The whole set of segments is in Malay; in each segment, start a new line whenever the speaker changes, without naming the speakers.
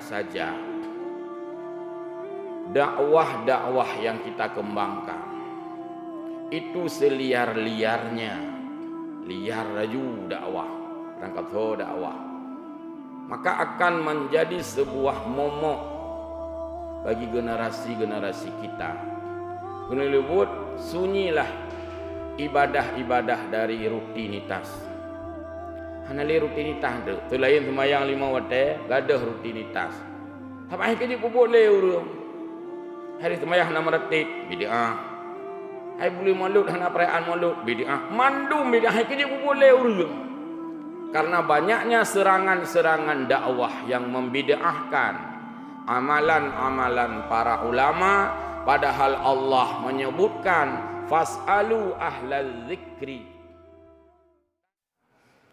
saja dakwah-dakwah yang kita kembangkan itu seliar-liarnya, liar raju dakwah, rangkap so dakwah, maka akan menjadi sebuah momok bagi generasi-generasi kita. Kena lebut sunyilah ibadah-ibadah dari rutinitas. Hanali rutinitas tu, selain sembahyang 5 waktu, gadah rutinitas. Tapi kerja pun boleh urang. Hari sembahyang 6 ratik, bid'ah. Hai boleh maulud, hana perayaan maulud, bid'ah. Mandum bid'ah, hai kerja pun boleh urang. Karena banyaknya serangan-serangan dakwah yang membid'ahkan amalan-amalan para ulama, padahal Allah menyebutkan fas'alu ahlal zikri.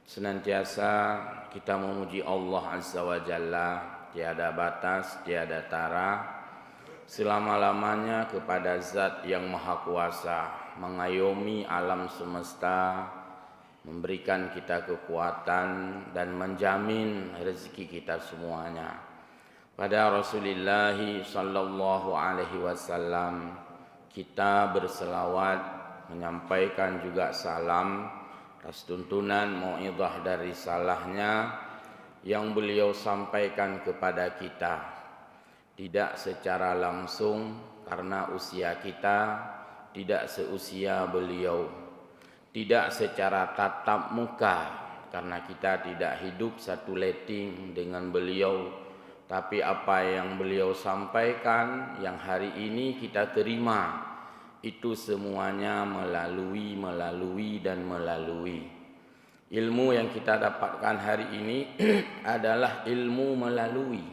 Senantiasa kita memuji Allah Azza wa Jalla, tiada batas, tiada tara, selama-lamanya kepada Zat yang Maha Kuasa, mengayomi alam semesta, memberikan kita kekuatan dan menjamin rezeki kita semuanya. Pada Rasulullah sallallahu alaihi wasallam kita berselawat, menyampaikan juga salam atas tuntunan mau'izah dari salahnya yang beliau sampaikan kepada kita, tidak secara langsung karena usia kita tidak seusia beliau, tidak secara tatap muka karena kita tidak hidup satu letting dengan beliau, tapi apa yang beliau sampaikan yang hari ini kita terima itu semuanya melalui ilmu yang kita dapatkan hari ini adalah ilmu melalui.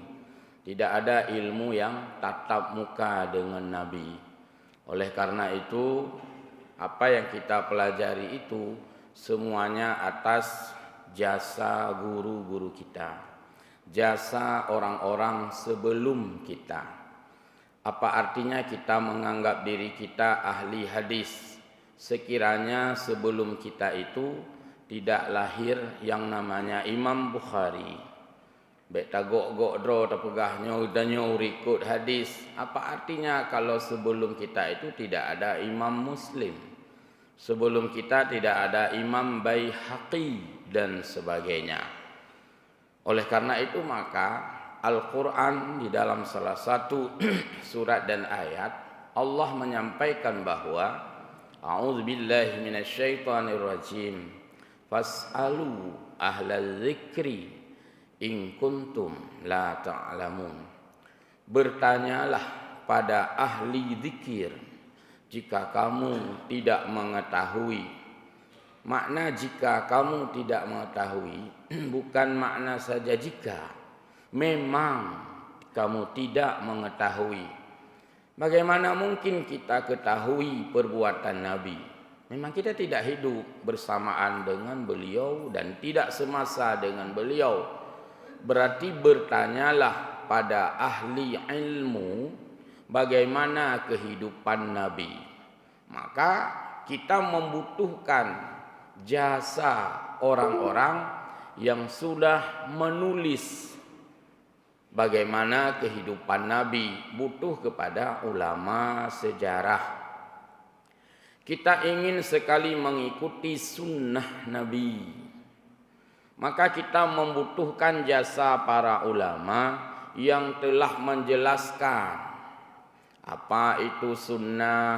Tidak ada ilmu yang tatap muka dengan Nabi. Oleh karena itu, apa yang kita pelajari itu semuanya atas jasa guru-guru kita, jasa orang-orang sebelum kita. Apa artinya kita menganggap diri kita ahli hadis sekiranya sebelum kita itu tidak lahir yang namanya Imam Bukhari? Baik tagok-gok dro terpegahnya udahnya urikut hadis. Apa artinya kalau sebelum kita itu tidak ada Imam Muslim, sebelum kita tidak ada Imam Baihaqi dan sebagainya? Oleh karena itu maka Al-Quran di dalam salah satu surat dan ayat Allah menyampaikan bahwa a'udzubillahi minasyaitonirrajim fas'alu ahlal zikri in kuntum la ta'lamun. Bertanyalah pada ahli zikir jika kamu tidak mengetahui. Makna jika kamu tidak mengetahui bukan makna saja jika, memang kamu tidak mengetahui. Bagaimana mungkin kita ketahui perbuatan Nabi? Memang kita tidak hidup bersamaan dengan beliau dan tidak semasa dengan beliau. Berarti bertanyalah pada ahli ilmu bagaimana kehidupan Nabi. Maka kita membutuhkan jasa orang-orang yang sudah menulis bagaimana kehidupan Nabi, butuh kepada ulama sejarah. Kita ingin sekali mengikuti sunnah Nabi, maka kita membutuhkan jasa para ulama yang telah menjelaskan apa itu sunnah,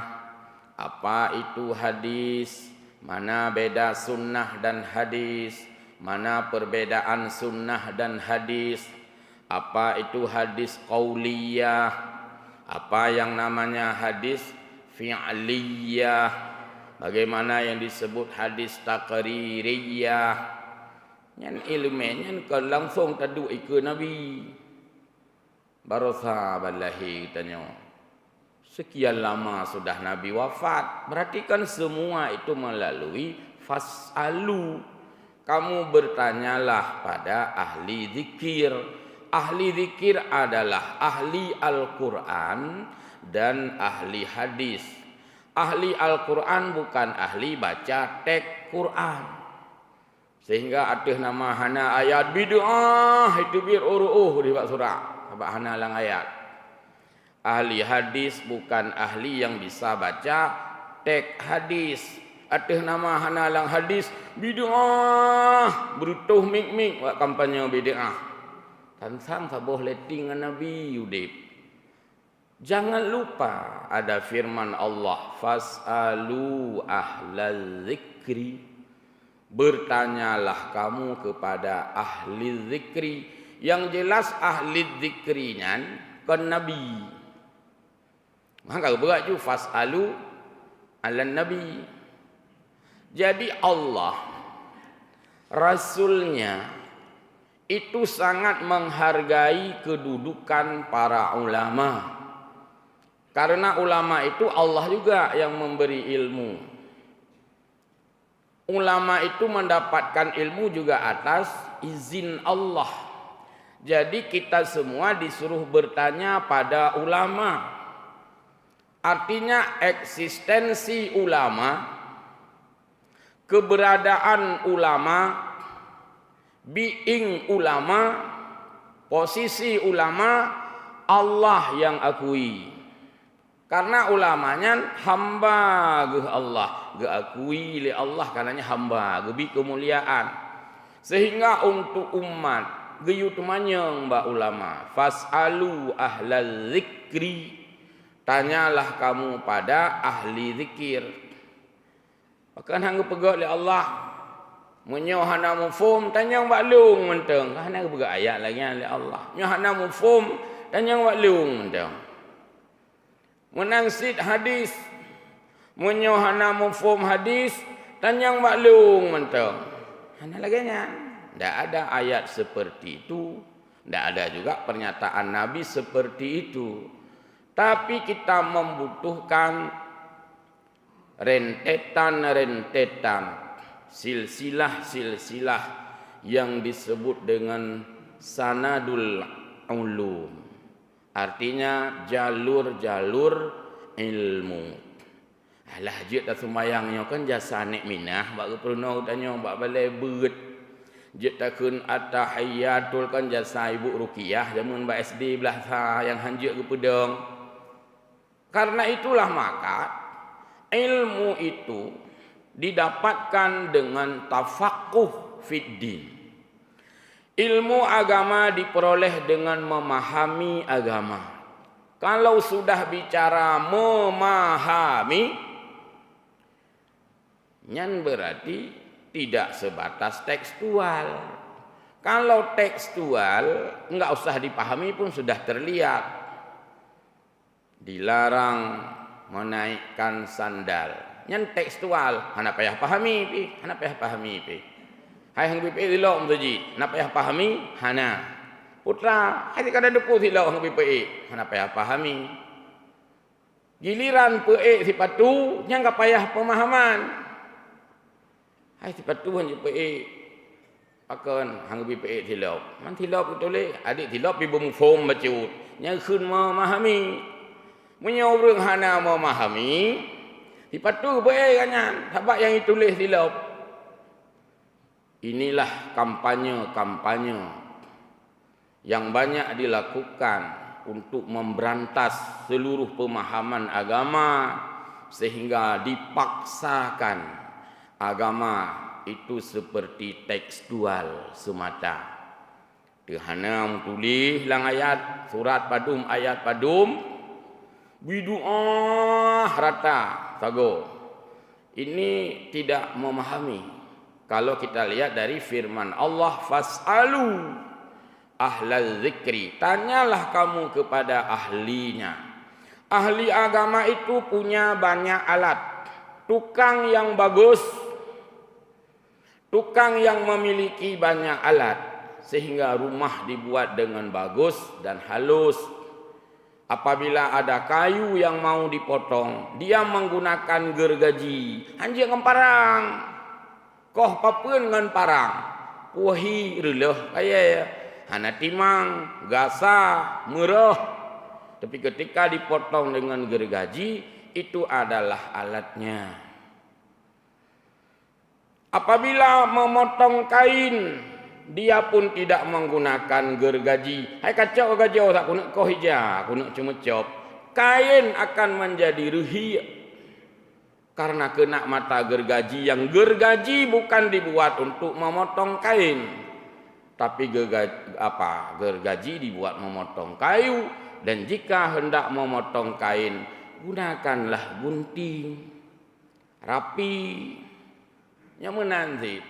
apa itu hadis, mana beda sunnah dan hadis, mana perbedaan sunnah dan hadis, apa itu hadis qauliyah, apa yang namanya hadis fi'liyah, bagaimana yang disebut hadis taqririyah. Yang ilmunya kan langsung tadu ikut Nabi. Barasa ballahi tanya. Sekian lama sudah Nabi wafat, berarti kan semua itu melalui fas'alu. Kamu bertanyalah pada ahli zikir. Ahli zikir adalah ahli Al-Quran dan ahli hadis. Ahli Al-Quran bukan ahli baca teks Quran. Sehingga ada nama hana ayat bid'ah itu bir uruh di surah. hana lang ayat. Ahli hadis bukan ahli yang bisa baca teks hadis. Ateh nama hana lang hadis bid'ah, berutuh mik-mik buat kampanye bid'ah. Tansang saboh letting Nabi Yudib. Jangan lupa ada firman Allah, fas'alu ahlal zikri. Bertanyalah kamu kepada ahli zikri. Yang jelas ahli zikrinya kan Nabi. Maka berat ju fas'alu ala Nabi. Jadi Allah, Rasulnya itu sangat menghargai kedudukan para ulama. Karena ulama itu Allah juga yang memberi ilmu. Ulama itu mendapatkan ilmu juga atas izin Allah. Jadi kita semua disuruh bertanya pada ulama. Artinya eksistensi ulama, keberadaan ulama, being ulama, posisi ulama, Allah yang akui. Karena ulamanya hamba ke Allah, ke akui oleh Allah karenanya hamba, gebi kemuliaan. Sehingga untuk umat geyu tumanyang ba ulama, fas'alu ahlal zikri. Tanyalah kamu pada ahli zikir. Bahkan hang pegat oleh Allah. Menyo hana mufhum tanyang bak lung menteng. Hana pegat ayat lagi oleh Allah. Menyo hana mufhum tanyang bak lung menteng. Menangsit hadis, menyohana mufhum hadis, tanyang maklum mentang. Hana laganya. Tidak ada ayat seperti itu. Tidak ada juga pernyataan Nabi seperti itu. Tapi kita membutuhkan rentetan-rentetan, silsilah-silsilah yang disebut dengan sanadul ulum. Artinya jalur-jalur ilmu. Alah jid tak semayangnya kan jasa nek minah bak pernah tanya bak balai beut. Jid takun atahiyatul kan jasa ibu Ruqyah zaman bak SD belah sa yang hanjut ke pedang. Karena itulah maka ilmu itu didapatkan dengan tafaqquh fid din. Ilmu agama diperoleh dengan memahami agama. Kalau sudah bicara memahami, nyan berarti tidak sebatas tekstual. Kalau tekstual, enggak usah dipahami pun sudah terlihat. Dilarang menaikkan sandal. Nyan tekstual, hana payah pahami pi, hana payah pahami pi. Hai hang BPI dilok mutaji, nak payah pahami, hana. Putra, hai kada depu dilok hang BPI, hana payah pahami. Giliran PE sifat tu, yang enggak payah pemahaman. Hai sifat tu hang BPI. Akan hang BPI dilok. Man dilok betul le, adik dilok pi bumfom bacut. Yang khun memahami. Menyorong hana memahami. Sifat tu PE kanyan, sebab yang ditulis dilok. Inilah kampanye-kampanye yang banyak dilakukan untuk memberantas seluruh pemahaman agama sehingga dipaksakan agama itu seperti tekstual semata. Dihana tulis lang ayat surat padum ayat padum bidu'ah rata sago. Ini tidak memahami. Kalau kita lihat dari firman Allah, fas'alu ahlal zikri. Tanyalah kamu kepada ahlinya. Ahli agama itu punya banyak alat. Tukang yang bagus, tukang yang memiliki banyak alat. Sehingga rumah dibuat dengan bagus dan halus. Apabila ada kayu yang mau dipotong, dia menggunakan gergaji. Anjing ngemparang. Koh papeun ngan parang. Puhi releh kaya hana timang, gasa, merah. Tapi ketika dipotong dengan gergaji, itu adalah alatnya. Apabila memotong kain, dia pun tidak menggunakan gergaji. Hai kacau gaji tak guna kau hija, guna cuma cop. Kain akan menjadi ruhi karena kena mata gergaji, yang gergaji bukan dibuat untuk memotong kain, tapi gergaji dibuat memotong kayu. Dan jika hendak memotong kain, gunakanlah gunting rapi yang menanzit.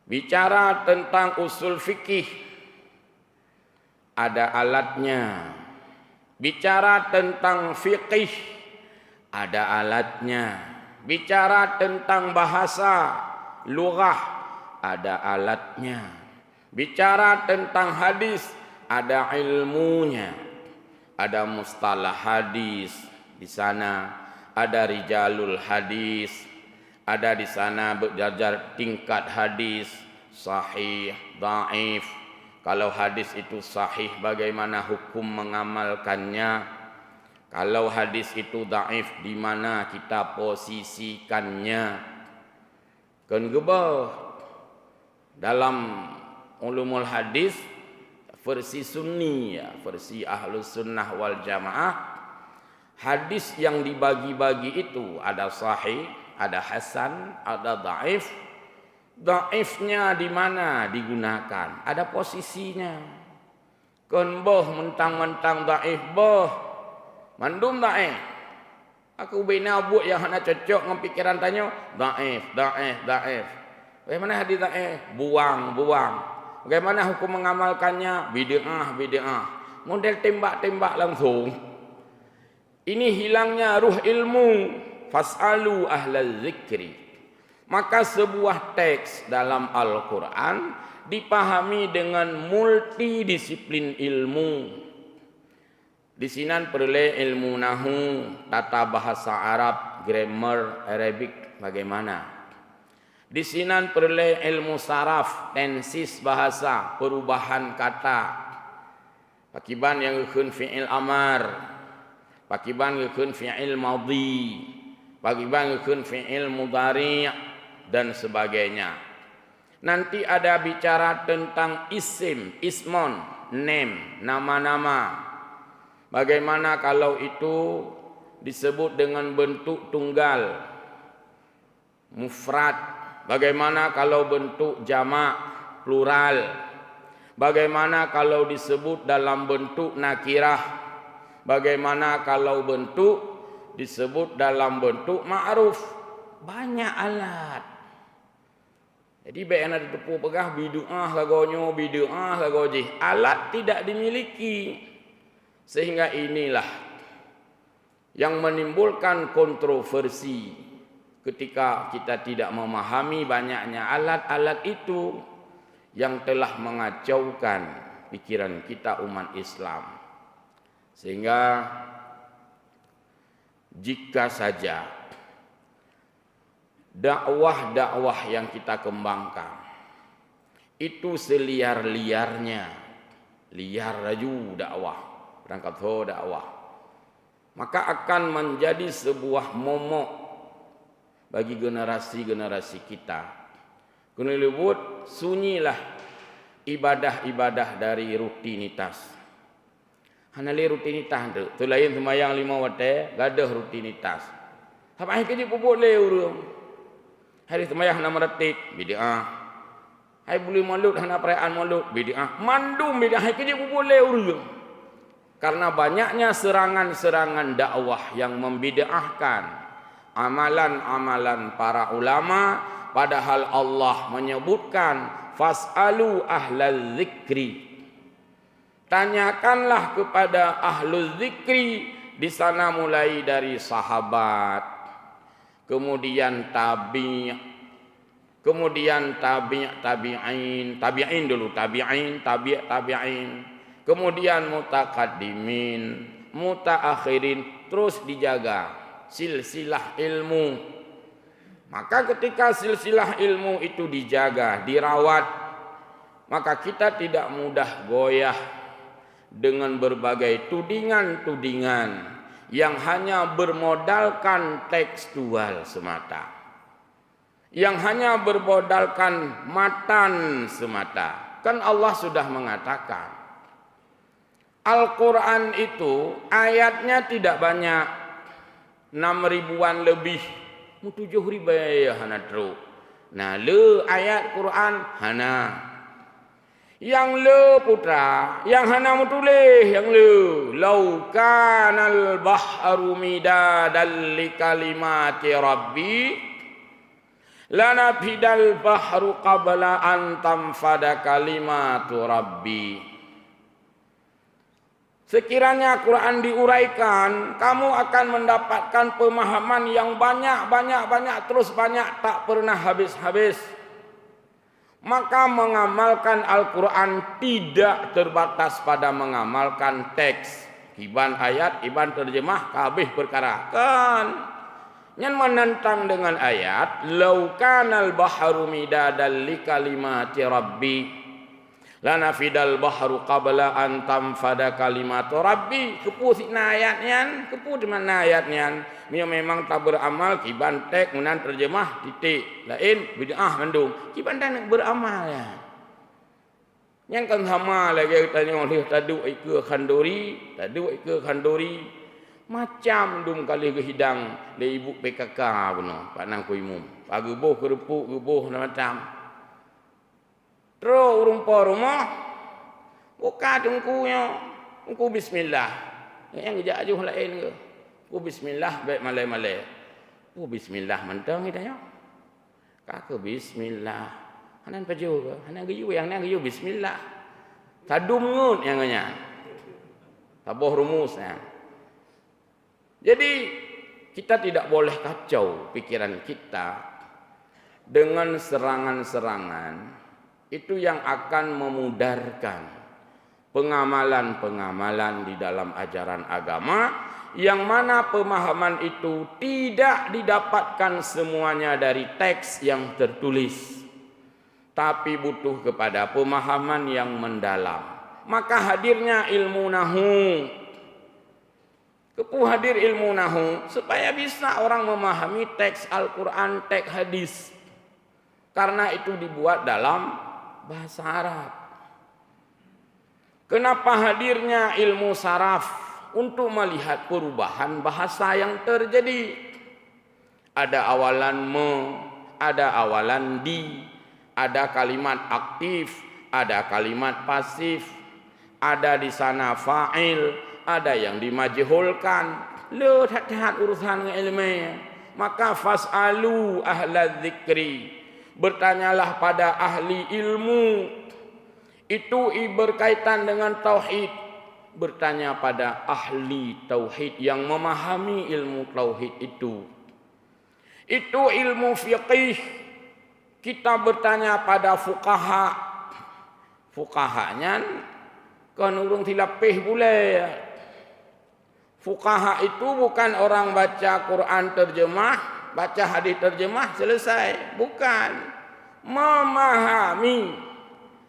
Bicara tentang usul fikih, ada alatnya. Bicara tentang fikih, ada alatnya. Bicara tentang bahasa, lughah, ada alatnya. Bicara tentang hadis, ada ilmunya. Ada mustalah hadis di sana, ada rijalul hadis. Ada di sana berjajar tingkat hadis, sahih, dhaif. Kalau hadis itu sahih, bagaimana hukum mengamalkannya? Kalau hadis itu dhaif, di mana kita posisikannya? Kan gebah dalam ulumul hadis versi sunni, ya, versi ahlus sunnah wal jamaah, hadis yang dibagi-bagi itu ada sahih, ada hasan, ada dhaif. Dhaifnya di mana digunakan? Ada posisinya. Kan boh mentang-mentang dhaif boh. Mandum dhaif. Aku bina buat yang hana cocok dengan pikiran tanya, dhaif. Bagaimana hadis dhaif? Buang. Bagaimana hukum mengamalkannya? Bid'ah. Model tembak-tembak langsung. Ini hilangnya ruh ilmu. Fas'alu ahlal zikri. Maka sebuah teks dalam Al-Quran dipahami dengan multidisiplin ilmu. Di sini perlu ilmu nahu, tata bahasa Arab, grammar Arabic bagaimana. Di sini perlu ilmu saraf, tensis bahasa, perubahan kata. Pakiban yang ikun fi'il amar, pakiban ikun fi'il madhi, pakiban ikun fi'il mudhari' dan sebagainya. Nanti ada bicara tentang isim, ismon, name, nama-nama. Bagaimana kalau itu disebut dengan bentuk tunggal, mufrad. Bagaimana kalau bentuk jamak, plural. Bagaimana kalau disebut dalam bentuk nakirah. Bagaimana kalau bentuk disebut dalam bentuk ma'ruf. Banyak alat. Jadi baik anak ditepu pegah bid'ah lagonyo, bid'ah lagoji. Alat tidak dimiliki. Sehingga inilah yang menimbulkan kontroversi ketika kita tidak memahami banyaknya alat-alat itu yang telah mengacaukan pikiran kita umat Islam. Sehingga jika saja dakwah-dakwah yang kita kembangkan itu seliar-liarnya, liar raju dakwah, berangkat dakwah, maka akan menjadi sebuah momok bagi generasi-generasi kita. Kena lebut sunyilah ibadah-ibadah dari rutinitas. Hanali rutinitas tu lain sembahyang 5 waktu, gadah rutinitas. Apa yang kerja pupuk le urang. Hari sembahyang 6 ratik bid'ah. Hai boleh maulud hana perayaan maulud bid'ah. Mandum bid'ah kerja pupuk le urang. Karena banyaknya serangan-serangan dakwah yang membid'ahkan amalan-amalan para ulama, padahal Allah menyebutkan fas'alu ahlal zikri. Tanyakanlah kepada ahlul zikri, di sana mulai dari sahabat, kemudian tabi'in, kemudian mutakaddimin, mutaakhirin, terus dijaga silsilah ilmu. Maka ketika silsilah ilmu itu dijaga, dirawat, maka kita tidak mudah goyah dengan berbagai tudingan-tudingan yang hanya bermodalkan tekstual semata, yang hanya berbodalkan matan semata. Kan Allah sudah mengatakan, Al-Quran itu ayatnya tidak banyak, 6.000-an lebih, 7.000 ya hana tru. Nah, le ayat Quran hana. Yang le putra, yang hana mutulih, yang le. Lau kanal bahru midadan li kalimati rabbi lanafidal bahru qabla an tanfada kalimatu rabbi. Sekiranya Quran diuraikan, kamu akan mendapatkan pemahaman yang banyak, terus banyak, tak pernah habis-habis. Maka mengamalkan Al-Quran tidak terbatas pada mengamalkan teks. Iban ayat, iban terjemah, kabeh perkara. Kan? Yang menentang dengan ayat, Lau kanal bahru midadan li kalimati rabbi lanafidal bahru qabla an tanfada kalimatu rabbi. Kepu sikna ayatnya, kepu di mana ayatnya. Dia memang tak beramal, kiban tek menan terjemah titik. Lain bid'ah mandung. Kiban tak beramal ya. Yang kan sama lagi tanya oleh tadu ke khandori, macam dum kali ke hidang le ibu PKK puno, Pak Nang Kuimum. Pagubuh kerupuk, gubuh macam. Terus rumpa rumah, buka tungkunya, tungku bismillah. Yang ngejak ajuh lain ke? Ku bismillah baik malai-malai. Ku bismillah mentang kita ya. Kakak bismillah. Hanan paju ke? Hanan geyu yang nang geyu bismillah. Tadum ngut yang nya. Tabuh rumusnya. Jadi kita tidak boleh kacau pikiran kita dengan serangan-serangan itu yang akan memudarkan pengamalan-pengamalan di dalam ajaran agama, yang mana pemahaman itu tidak didapatkan semuanya dari teks yang tertulis, tapi butuh kepada pemahaman yang mendalam. Maka hadirnya ilmu nahu, kepu hadir ilmu nahu supaya bisa orang memahami teks Al-Quran, teks hadis, karena itu dibuat dalam bahasa Arab. Kenapa hadirnya ilmu saraf? Untuk melihat perubahan bahasa yang terjadi. Ada awalan me, ada awalan di, ada kalimat aktif, ada kalimat pasif, ada di sana fa'il, ada yang dimajhulkan. Lu hati-hati urusan ilmu. Maka fas'alu ahla dzikri, bertanyalah pada ahli ilmu. Itu berkaitan dengan tauhid. Bertanya pada ahli tauhid yang memahami ilmu tauhid itu. Itu ilmu fiqih. Kita bertanya pada fuqaha. Fuqahanya kan urung tilapih boleh. Fuqaha itu bukan orang baca Quran terjemah, baca hadis terjemah selesai. Bukan. Memahami.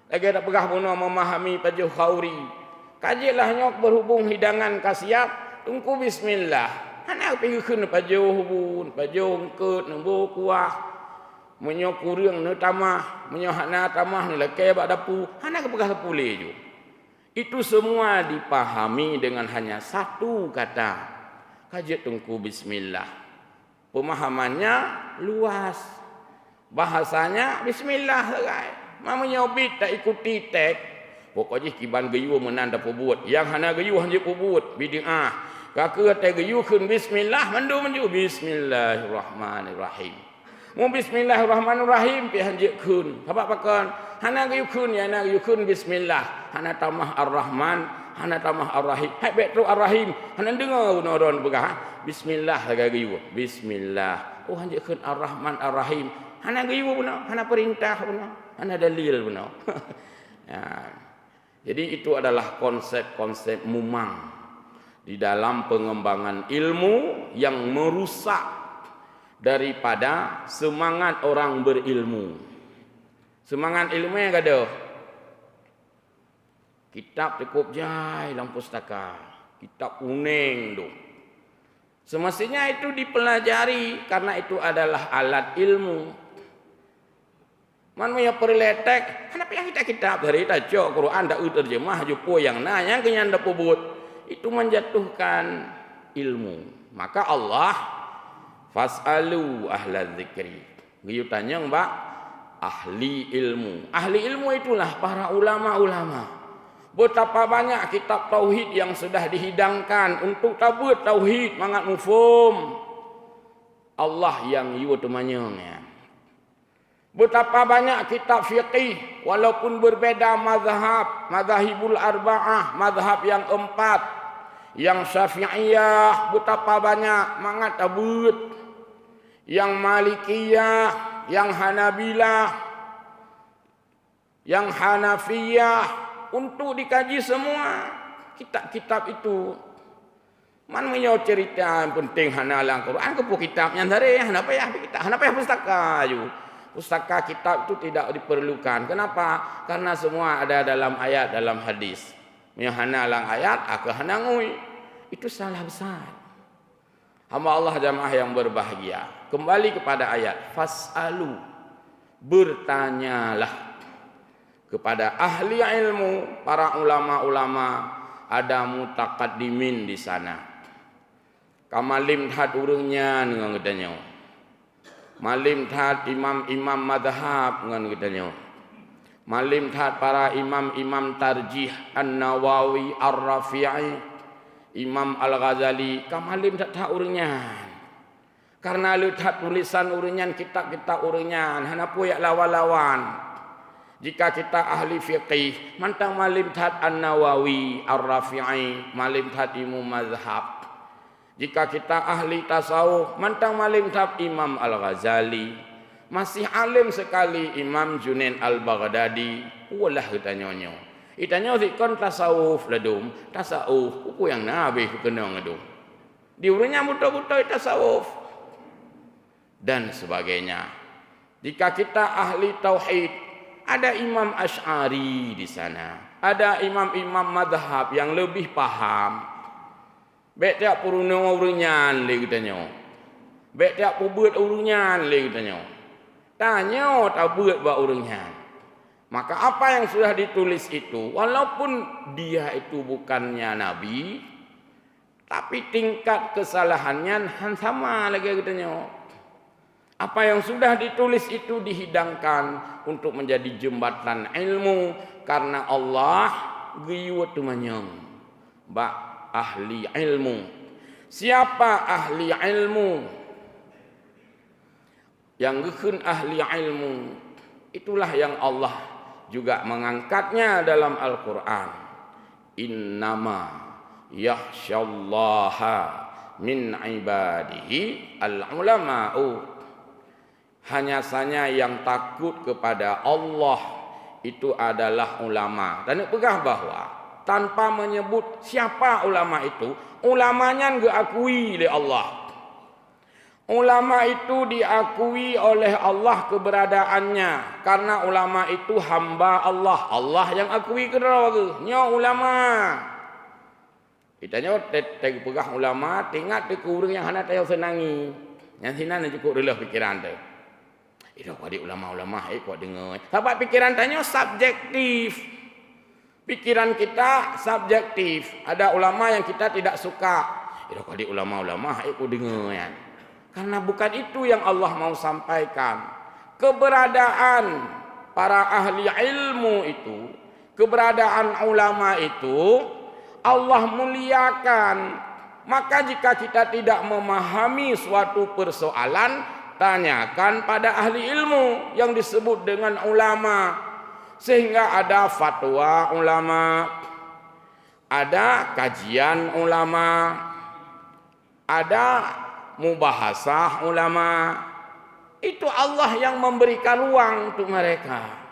Lagi ada pegah bunuh memahami pajuh khauri. Kajilah nyok berhubung hidangan kasiap, tungku bismillah. Hana pergi pajuh bun, pajuh ngket, nembo kuah. Menyok kurang ne tamah, menyok hana tamah ne leke bak dapu. Hana kepegah sepule ju. Itu semua dipahami dengan hanya satu kata. Kaji tungku bismillah. Pemahamannya luas. Bahasanya bismillah sagai. Mamanya obit tak ikuti teks. Pokoknya kiban geyu menanda pebut. Yang hana geyu hanya pebut. Bid'ah. Kakak kata geyu kun bismillah. Mandu manju. Bismillahirrahmanirrahim. Mu bismillahirrahmanirrahim. Pi hanya kun. Apa pakan? Hana geyu kun. Ya hana geyu kun bismillah. Hana tamah ar-Rahman. Hana tamah ar-Rahim. Hai betul ar-Rahim. Hana dengar noron begah. Bismillah lagi geyu. Bismillah. Oh hanya kun ar-Rahman ar-Rahim. Hana geyu benar. Hana perintah benar. Hana dalil benar. Ya. Jadi itu adalah konsep-konsep mumang di dalam pengembangan ilmu yang merusak daripada semangat orang berilmu. Semangat ilmu yang ada. Kitab cukup jai dalam pustaka. Kitab kuning tu. Semestinya itu dipelajari karena itu adalah alat ilmu. Man punya perletek, kenapa yang kita kitab dari tajuk Quran dak terjemah jupo yang nanya kenyan dak pebut. Itu menjatuhkan ilmu. Maka Allah fasalu ahla dzikri. Gitu tanya Mbak, ahli ilmu. Ahli ilmu itulah para ulama-ulama. Betapa banyak kitab tauhid yang sudah dihidangkan untuk tabut tauhid mangat mufhum. Allah yang yu tumanyongnya. Betapa banyak kitab fiqih walaupun berbeda mazhab, mazahibul arba'ah, mazhab yang 4, yang Syafi'iyah betapa banyak mangat tabut, yang Malikiyah, yang Hanabilah, yang Hanafiyah untuk dikaji semua kitab-kitab itu. Man menyo cerita yang penting hanalang Quran ke kitabnya dari kenapa ya kitab, kenapa ya pustaka ayu. Pustaka kitab itu tidak diperlukan. Kenapa? Karena semua ada dalam ayat, dalam hadis. Menyohana lang ayat, aku hanangui. Itu salah besar. Hamba Allah jamaah yang berbahagia. Kembali kepada ayat. Fas'alu. Bertanyalah kepada ahli ilmu, para ulama-ulama. Ada mutakaddimin di sana. Kamalim had urungnya dengan gedanya. Malim taat imam-imam madhab ngan gedanya. Malim taat para imam-imam tarjih An-Nawawi, Ar-Rafi'i, Imam Al-Ghazali. Kamalim taat urunyan. Karena lihat tulisan urunyan, kitab-kitab urunyan, hanapu ya lawan-lawan. Jika kita ahli fiqih, mantang malim taat An-Nawawi, Ar-Rafi'i, malim taat imam madhab. Jika kita ahli tasawuf, mantang malim tab Imam Al-Ghazali. Masih alim sekali Imam Junaid Al-Baghdadi. Walah kita nyonyo. Kita nyonyo kon tasawuf ladum. Tasawuf, uku yang nabi kena ngedum. Diurunnya buta-buta tasawuf. Dan sebagainya. Jika kita ahli tauhid, ada Imam Asy'ari di sana. Ada imam-imam madhab yang lebih paham. Baik tiap purunang urunyan le katanya. Baik tiap pubut urunyan le katanya. Tanya tak buat ba urunyan. Maka apa yang sudah ditulis itu walaupun dia itu bukannya nabi tapi tingkat kesalahannya sama lagi katanya. Apa yang sudah ditulis itu dihidangkan untuk menjadi jembatan ilmu karena Allah giwat tumanyang. Ba ahli ilmu. Siapa ahli ilmu? Yang gekun ahli ilmu itulah yang Allah juga mengangkatnya dalam Al-Qur'an. Innama yakhsyallaha min ibadihi al-ulama'u. Hanya saja yang takut kepada Allah itu adalah ulama. Dan pegah bahwa tanpa menyebut siapa ulama itu, ulamanya diakui oleh Allah. Ulama itu diakui oleh Allah keberadaannya karena ulama itu hamba Allah. Allah yang akui kedua nyo ulama. Kita nyo teg pegah ulama, tingat di kurung yang hana tayo senangi. Yang sinan cukup relah pikiran tu. Itu pada ulama-ulama kok dengar. Sebab pikiran tanya subjektif. Pikiran kita subjektif. Ada ulama yang kita tidak suka. Itu pada ulama-ulama kok dengar ya. Karena bukan itu yang Allah mau sampaikan. Keberadaan para ahli ilmu itu, keberadaan ulama itu Allah muliakan. Maka jika kita tidak memahami suatu persoalan, tanyakan pada ahli ilmu yang disebut dengan ulama. Sehingga ada fatwa ulama, ada kajian ulama, ada mubahasah ulama. Itu Allah yang memberikan ruang untuk mereka.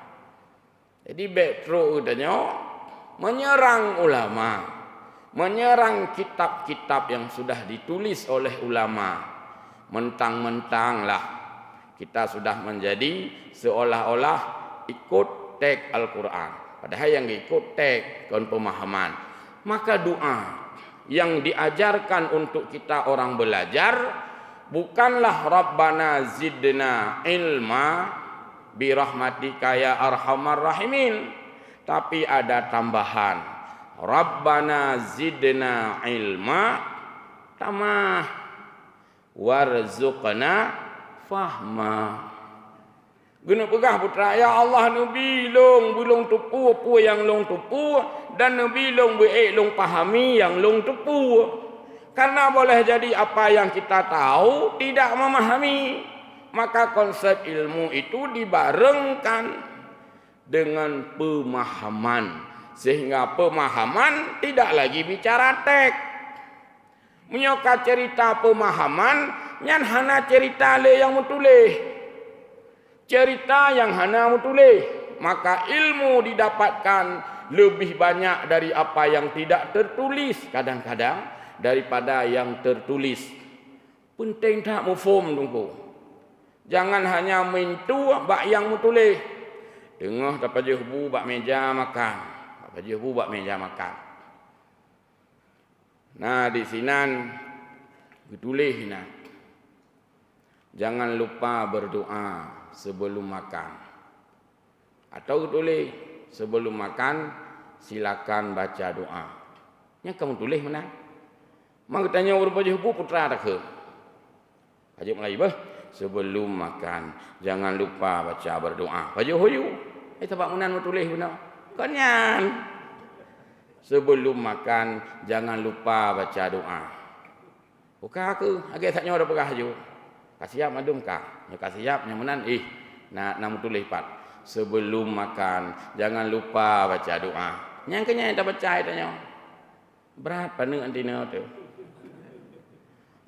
Jadi betro udahnya menyerang ulama, menyerang kitab-kitab yang sudah ditulis oleh ulama. Mentang-mentanglah kita sudah menjadi seolah-olah ikut teks Al-Quran. Padahal yang ikut teks kon pemahaman. Maka doa yang diajarkan untuk kita orang belajar bukanlah Rabbana zidna ilma, bi rahmatika ya arhamar rahimin. Tapi ada tambahan, Rabbana zidna ilma tamah warzuqna fahma. Guna pegah putra, ya Allah nu bilung tupu apa yang long tupu, dan nu bilung beik long pahami yang long tupu. Karena boleh jadi apa yang kita tahu tidak memahami, maka konsep ilmu itu dibarengkan dengan pemahaman, sehingga pemahaman tidak lagi bicara teks. Menyoka cerita pemahaman nyan hana cerita le yang mutuleh, cerita yang hana mutuleh, maka ilmu didapatkan lebih banyak dari apa yang tidak tertulis, kadang-kadang daripada yang tertulis. Penting tak mufhum tunggu, jangan hanya mintu bak yang mutuleh. Tengah dapat jehu bak meja makan, dapat jehu bak meja makan. Nah di sinan betulih nak, jangan lupa berdoa sebelum makan. Atau tulis sebelum makan silakan baca doa. Nya kamu tulis mana? Mak tanya urut baju putra tak ke? Ajak Melayu bah. Sebelum makan jangan lupa baca berdoa. Baju hoyu. Sebab munan tulis benar. Kanyan. Sebelum makan jangan lupa baca doa. Buka ke? Agak tak nyawa pegah ju. Kasiap madum kah? Ya kasiap nyamunan nak tulis pat. Sebelum makan jangan lupa baca doa. Yang kenya tak baca tanya. Berat pandang antina tu.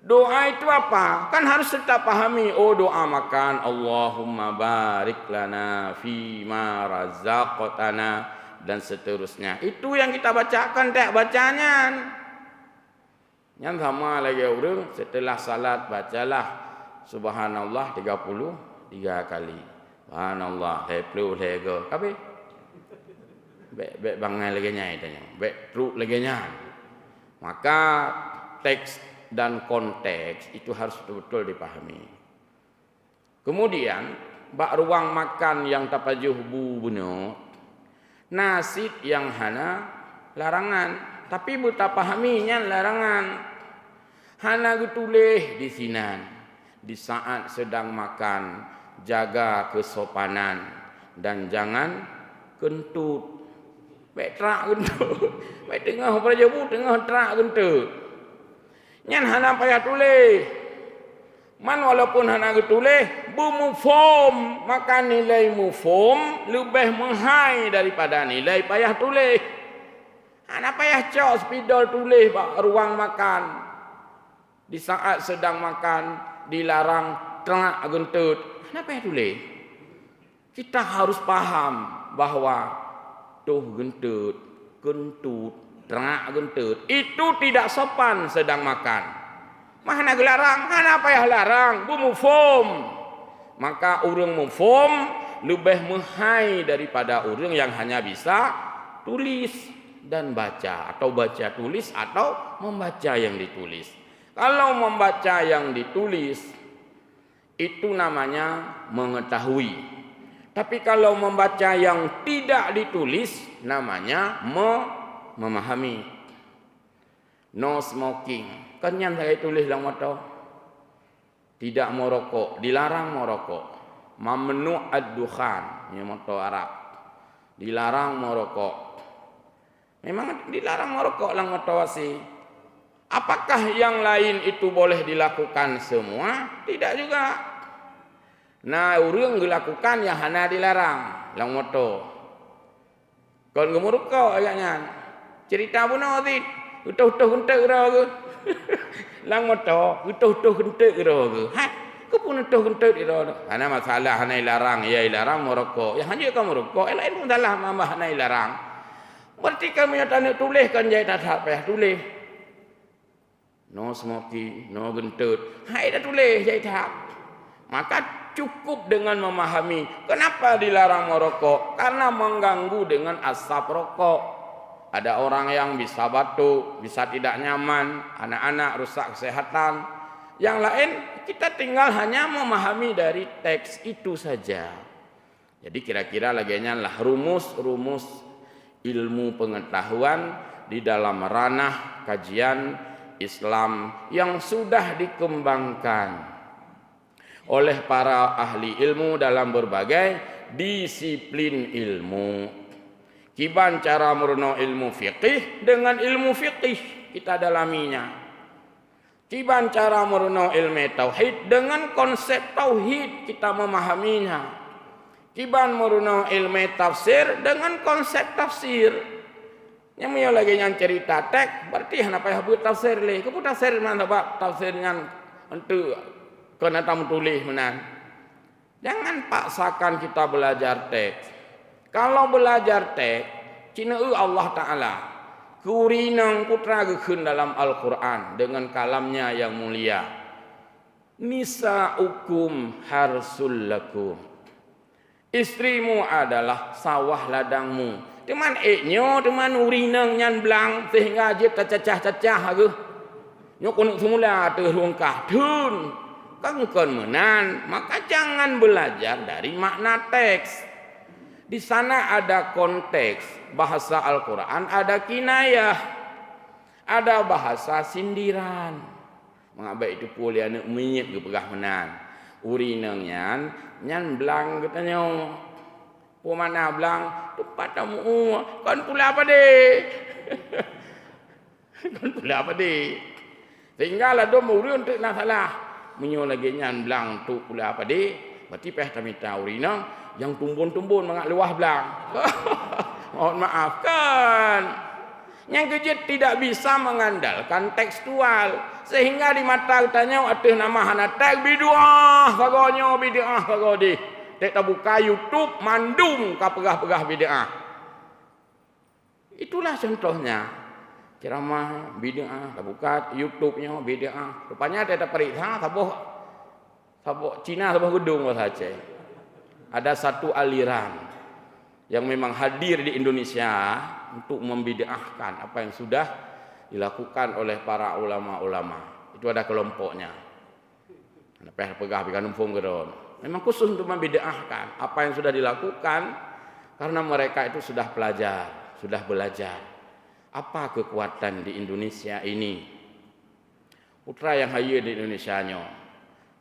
Doa itu apa? Kan harus kita pahami. Oh doa makan, Allahumma barik lana fi ma razaqtana dan seterusnya. Itu yang kita bacakan tak bacanya. Yang sama lagi orang setelah salat bacalah subhanallah 33 kali. Subhanallah 33. Kabeh. Bek bangai lagi nyai tanya. Bek truk lagi nyai. Maka teks dan konteks itu harus betul-betul dipahami. Kemudian bak ruang makan yang tapajuh bu beno, nasid yang hana larangan, tapi buta pahaminya larangan. Hana getuleh di sinan, di saat sedang makan jaga kesopanan dan jangan kentut. Baik terak kentut, baik tengah prajabu tengah terak kentut. Nyan hana payah tulis. Man walaupun hana tulis, bumufom, maka nilai mufom lebih menghai daripada nilai payah tulis. Hana payah cok spidol tulis bak ruang makan. Di saat sedang makan dilarang terak gentut. Hana payah tulis. Kita harus paham bahwa tuh gentut, kentut, terak gentut itu tidak sopan sedang makan. Mana gelarang, mana payah larang, bumufom. Maka orang mufom lebih menghai daripada orang yang hanya bisa tulis dan baca, atau baca tulis atau membaca yang ditulis. Kalau membaca yang ditulis itu namanya mengetahui. Tapi kalau membaca yang tidak ditulis namanya memahami. No smoking. Kan yang saya tulis dalam mata. Tidak merokok. Dilarang merokok. Mamnu' ad-dukhan. Ini mata Arab. Dilarang merokok. Memang dilarang merokok dalam mata wasi. Apakah yang lain itu boleh dilakukan semua? Tidak juga. Nah, orang dilakukan yang hanya dilarang dalam mata. Kon gemurukok agaknya. Cerita pun nanti utuh-utuh gentek ke? Lang moto utuh-utuh gentek ke? Hai, kau pun utuh gentek ke? Hana masalah hana larang, ya larang merokok. Ya hanya kamu merokok, lain pun salah mama hana larang. Berarti kami tanya tulis kan jadi tak payah tulis. No smoking, no gentut. Hai dah tulis jadi tak. Maka cukup dengan memahami kenapa dilarang merokok, karena mengganggu dengan asap rokok. Ada orang yang bisa batuk, bisa tidak nyaman, anak-anak rusak kesehatan. Yang lain kita tinggal hanya memahami dari teks itu saja. Jadi kira-kira laginya lah rumus-rumus ilmu pengetahuan di dalam ranah kajian Islam yang sudah dikembangkan oleh para ahli ilmu dalam berbagai disiplin ilmu. Kiban cara merenung ilmu fiqih dengan ilmu fiqih kita dalaminya. Kiban cara merenung ilmu tauhid dengan konsep tauhid kita memahaminya. Kiban merenung ilmu tafsir dengan konsep tafsir. Yang punya lagi yang cerita tek, berarti kenapa ya buat tafsir leh? Kau tafsir mana bab tafsir dengan untuk kena tamu tulis menan. Jangan paksakan kita belajar teks. Kalau belajar teks, cina Allah Taala kurinang putra gekun dalam Al-Quran dengan kalamnya yang mulia. Nisa'ukum harsul lakum. Istrimu adalah sawah ladangmu. Teman eknyo, teman urinang nyan belang sehingga je tercacah-cacah aku. Nyo kunuk semula terungkah dun. Kangkon menan, maka jangan belajar dari makna teks. Di sana ada konteks, bahasa Al-Quran ada kinayah, ada bahasa sindiran. Mengapa itu kuliah nak menyit ke pegah menan. Urinang nyan belang katanya. Mana belang tempat tamu kan pula apa deh. Kan pula apa deh. Tinggal ada muri untuk nak salah. Menyo lagi nyan belang tu pula apa deh. Berarti peh tamita urina yang tumbun-tumbun mengak luah belang. Mohon maafkan. Yang kejut tidak bisa mengandalkan tekstual sehingga di mata tanya atuh nama hana teks biduah sagonyo biduah sagodi. Tek tak buka YouTube mandum ka pegah-pegah bid'ah. Itulah contohnya. Ceramah bid'ah, tak buka YouTube-nya bid'ah. Rupanya tak periksa sabuh Cina sabuh gedung saja. Ada satu aliran yang memang hadir di Indonesia untuk membid'ahkan apa yang sudah dilakukan oleh para ulama-ulama. Itu ada kelompoknya. Pegah pegah numpung gedon. Memang khusus untuk membid'ahkan apa yang sudah dilakukan karena mereka itu sudah belajar. Apa kekuatan di Indonesia ini? Putra yang hadir di Indonesianya.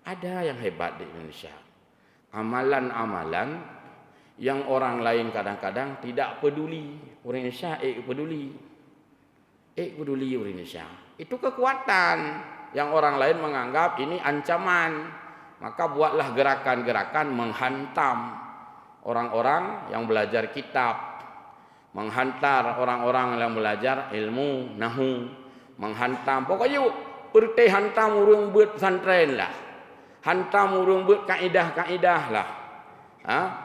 Ada yang hebat di Indonesia. Amalan-amalan yang orang lain kadang-kadang tidak peduli. Orang Indonesia peduli. Peduli orang Indonesia. Itu kekuatan yang orang lain menganggap ini ancaman. Maka buatlah gerakan-gerakan menghantam orang-orang yang belajar kitab, menghantar orang-orang yang belajar ilmu nahu, menghantam. Pokoknya perti hantam urung buat pesantren lah, hantam urung buat kaidah-kaidah lah.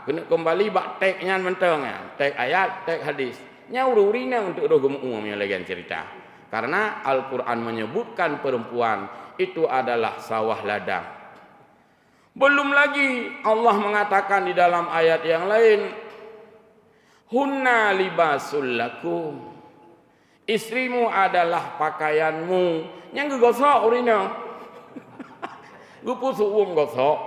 Kena kembali bak teknya menteng ya, tek ayat, tek hadis. Nyaururina untuk dogum umumnya lagi cerita. Karena Al-Quran menyebutkan perempuan itu adalah sawah ladang. Belum lagi Allah mengatakan di dalam ayat yang lain, hunna libasul lakum. Istrimu adalah pakaianmu. Yang gosok urina. Gupu suum gosok.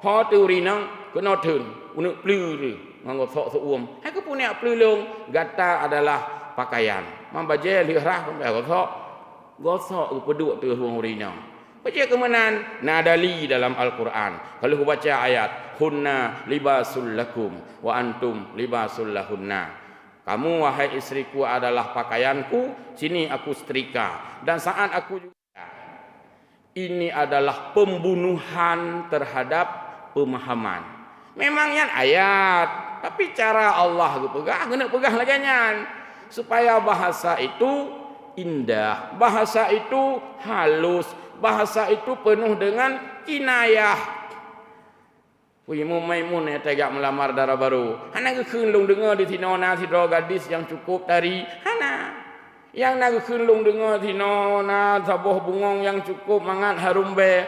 Ha tu urina kena tun. Unek pluru ngosok suum. Hai ku punya plulung. Gata adalah pakaian. Mambaje lihrah pun gosok. Gosok peduk tu urina. Baca kemenan nadali dalam Al-Quran. Kalau baca ayat hunna libasul lakum wa antum libasul lahunna. Kamu wahai istriku adalah pakaianku, sini aku setrika. Dan saat aku juga. Ini adalah pembunuhan terhadap pemahaman. Memangnya ayat, tapi cara Allah kena pegah lagi supaya bahasa itu indah, bahasa itu halus, bahasa itu penuh dengan kinayah. Wimu Maimun ya tegak melamar darah baru. Hana kekenlung dengar di tinona sidro gadis yang cukup dari hana. Yang nak kekenlung dengar tinona sabuh bungong yang cukup mangat harumbe.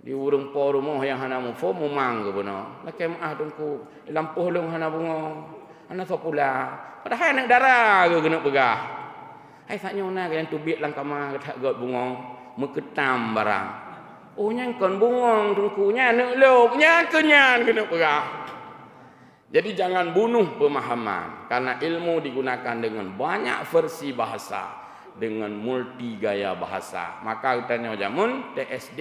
Di urung po rumah yang hana mufo mumang ke benar. Lakai maah tungku. Lampuh lung hana bungong. Hana sopula. Padahal nak darah ke kena pegah. Hai saknya na yang tubik langkama ketak got bungong. Meketam barang. Oh yang kon bungong tungkunya nak lok nya kenyan kena pegah. Jadi jangan bunuh pemahaman, karena ilmu digunakan dengan banyak versi bahasa, dengan multi gaya bahasa. Maka kita jamun TSD,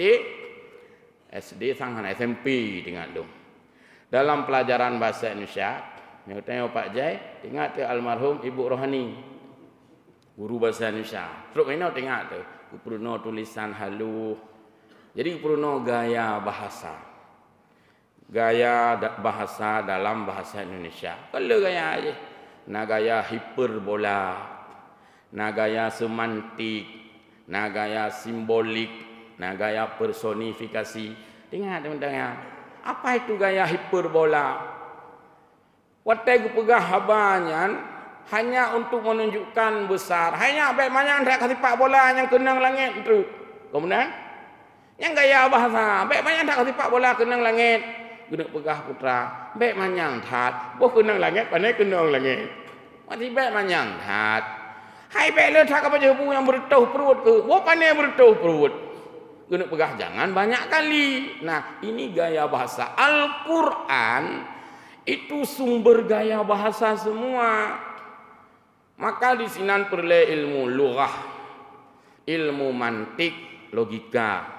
SD sangat SMP dengan tu. Dalam pelajaran bahasa Indonesia, yang tanya Pak Jai, tengok tu almarhum Ibu Rohani, guru bahasa Indonesia. Terus mana tengok tu, perlu tulisan halus. Jadi perlu gaya bahasa. Gaya bahasa dalam bahasa Indonesia. Kalau gaya aja. Nah gaya hiperbola, nah gaya semantik, nah gaya simbolik, nah gaya personifikasi. Tengok teman-teman. Apa itu gaya hiperbola? Watai pegah habanyan hanya untuk menunjukkan besar. Hanya bagaimana tak kasih pak bola yang kenang langit itu. Kemudian yang gaya bahasa, bagaimana tak kasih pak bola kenang langit. Guna pegah putra, baik manyang that, boh kenang langit, pandai kenang langit. Mati baik manyang that. Hai baik letak apa jebu yang bertuh perut ke, boh pandai bertuh perut. Guna pegah jangan banyak kali. Nah ini gaya bahasa. Al-Quran itu sumber gaya bahasa semua. Maka di sini perlu ilmu lughah, ilmu mantik, logika.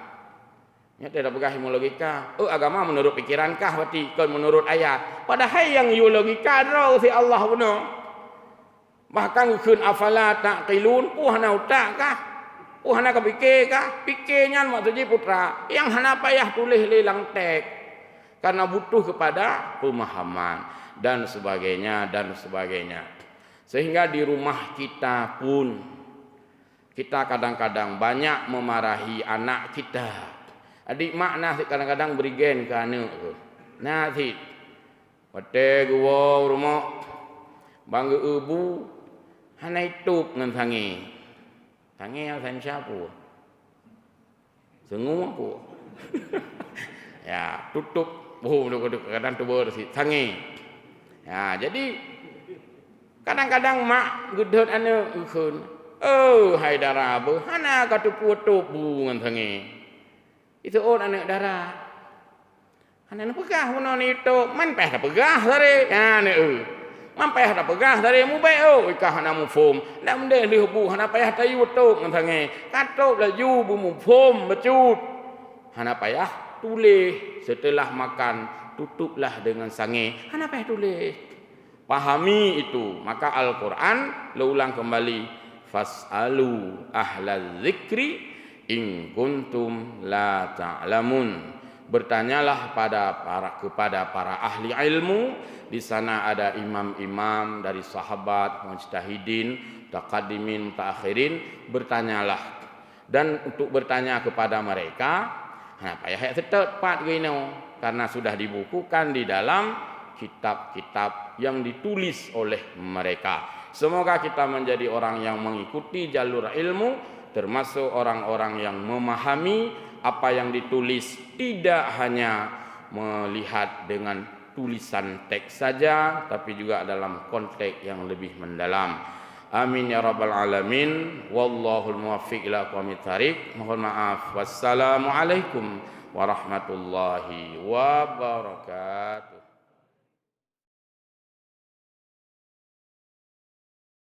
Ya tidak pegah ilmu logika. Oh agama menurut pikirankah berarti kan menurut ayat. Padahal yang you logika draw si Allah benar. Bahkan kun afala taqilun, hana utak kah? Hana kepikir kah? Pikirnya maksudnya putra. Yang hana payah tulis lelang tek. Karena butuh kepada pemahaman dan sebagainya dan sebagainya. Sehingga di rumah kita pun kita kadang-kadang banyak memarahi anak kita. Adik mak nasi kadang-kadang berigen ke anak tu. Nasi. Pate gua rumah. Bangga ibu. Hana hidup dengan sangi. Sangi yang sang siapa? Sengu aku. Ya, tutup. Kadang tu bersih. Sangi. Ya, jadi kadang-kadang mak gedut anak ukun. Oh, hai darah bu. Hana kata putup bu dengan sangi. Itu orang anak darah. Anak pegah mana ni itu? Man payah dah pegah dari. Ya ni. Man payah dah pegah dari mu baik oh. Ikah anak mu fom. Nak mende lih bu anak payah tayu tok ngantange. Katok lah ju bu mu fom becut. Anak payah tulis setelah makan tutuplah dengan sange. Anak payah tulis. Pahami itu. Maka Al-Quran ulang kembali. Fas'alu ahlal zikri in kuntum la ta'lamun. Bertanyalah kepada para ahli ilmu. Di sana ada imam-imam dari sahabat, mujtahidin, taqaddimin, ta'akhirin. Bertanyalah. Dan untuk bertanya kepada mereka, apa ya tepat gino, karena sudah dibukukan di dalam kitab-kitab yang ditulis oleh mereka. Semoga kita menjadi orang yang mengikuti jalur ilmu, termasuk orang-orang yang memahami apa yang ditulis, tidak hanya melihat dengan tulisan teks saja, tapi juga dalam konteks yang lebih mendalam. Amin ya rabbal alamin. Wallahul muwaffiq ila aqwamit thariq. Mohon maaf. Wassalamualaikum warahmatullahi wabarakatuh.